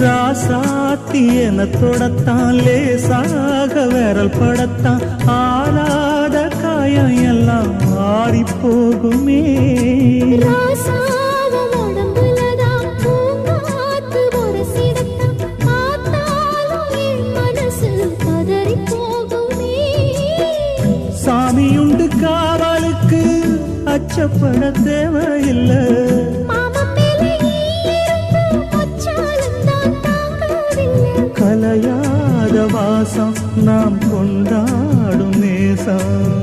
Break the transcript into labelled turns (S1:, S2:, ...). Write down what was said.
S1: ராசாத்தி என தொடத்தான் லேசாக விரல் படத்தான் ஆறாத காயம் எல்லாம் ஆறி போகுமே சாமியுண்டு காவலுக்கு அச்சப்பட தேவையில்லை கலையாத வாசம் நாம் கொண்டாடும் நேசம்